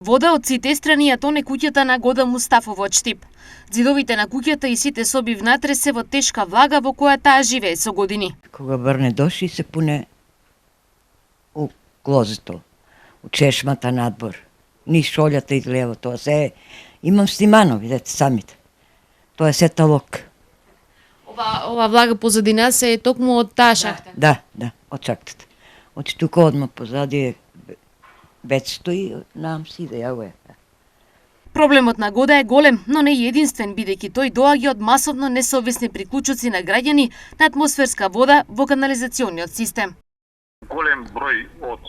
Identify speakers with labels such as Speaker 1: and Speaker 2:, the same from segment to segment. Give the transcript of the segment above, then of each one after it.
Speaker 1: Вода од сите страни ја тоне куќата на Года Мустафова од Штип. Зидовите на куќата и сите соби внатре се во тешка влага во која таа живее со години.
Speaker 2: Кога врне доши се пуне у клозето, у чешмата надвор. Ни шолјата излева, тоа се е. Имам снимано, видете самите. Тоа е се талок.
Speaker 1: Ова влага позади нас е токму од таа шахта.
Speaker 2: Да, од шахтата. Од тука одма позади е веќе стои, нам си да ја е.
Speaker 1: Проблемот на Года е голем, но не единствен, бидејќи тој доаѓа од масовно несовесни приклучоци на граѓани на атмосферска вода во канализационниот систем.
Speaker 3: Голем број од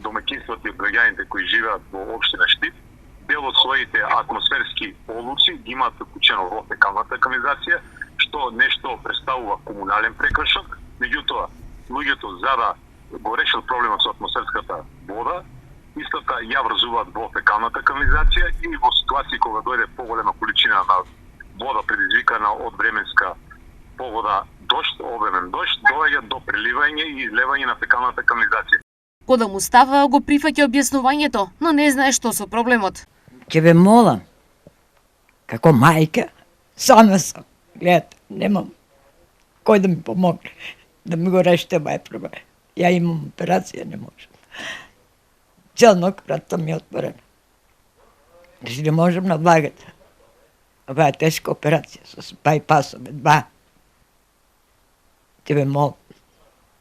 Speaker 3: домаќинствата и граѓаните кои живеат во општина Штип, дел од своите атмосферски олуци ги имаат вклучено во фекалната канализација, што нешто представува комунален прекршок. Меѓутоа, луѓето за да го решат проблемот со атмосферската вода, истата ја врзуваат во фекалната канализација и во ситуации кога дојде поголема количина на вода предизвикана од временска погода дожд, обемен дожд, доаѓа до преливање и излевање на фекалната канализација.
Speaker 1: Года Мустафова го прифаќа објаснувањето, но не знае што со проблемот.
Speaker 2: Ќе ве молам, како мајка, сама сам. Гледате, немам кој да ми помогне, да ми го решите мој проблем. Ја имам операција, не можам. Цел ног вратта ми е отворена. Не можам на влагата. Ова е тешка операција, со байпасове, 2. Ќе ве молам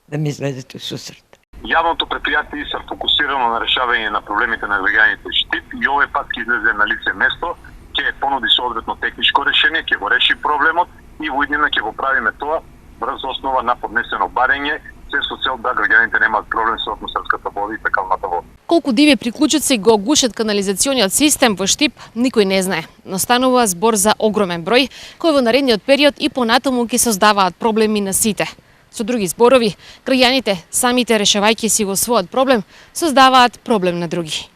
Speaker 2: да ми излезете у сусрет.
Speaker 3: Јавното предпријатие се фокусирано на решавање на проблемите на граѓаните Штип и овој пат ќе излезе на лице место, ќе понуди соодветно техничко решение, ќе го реши проблемот и во иднина ќе го правиме тоа врз основа на поднесено барење, се со цел да граѓаните немаат проблем со атмосферската вода и фекалната вода.
Speaker 1: Колку диви приклучоци го гушат канализациониот систем во Штип, никој не знае, но станува збор за огромен број, кој во наредниот период и понатаму ќе создаваат проблеми на сите. Со други зборови, граѓаните, самите решавајќи си го својот проблем, создаваат проблем на други.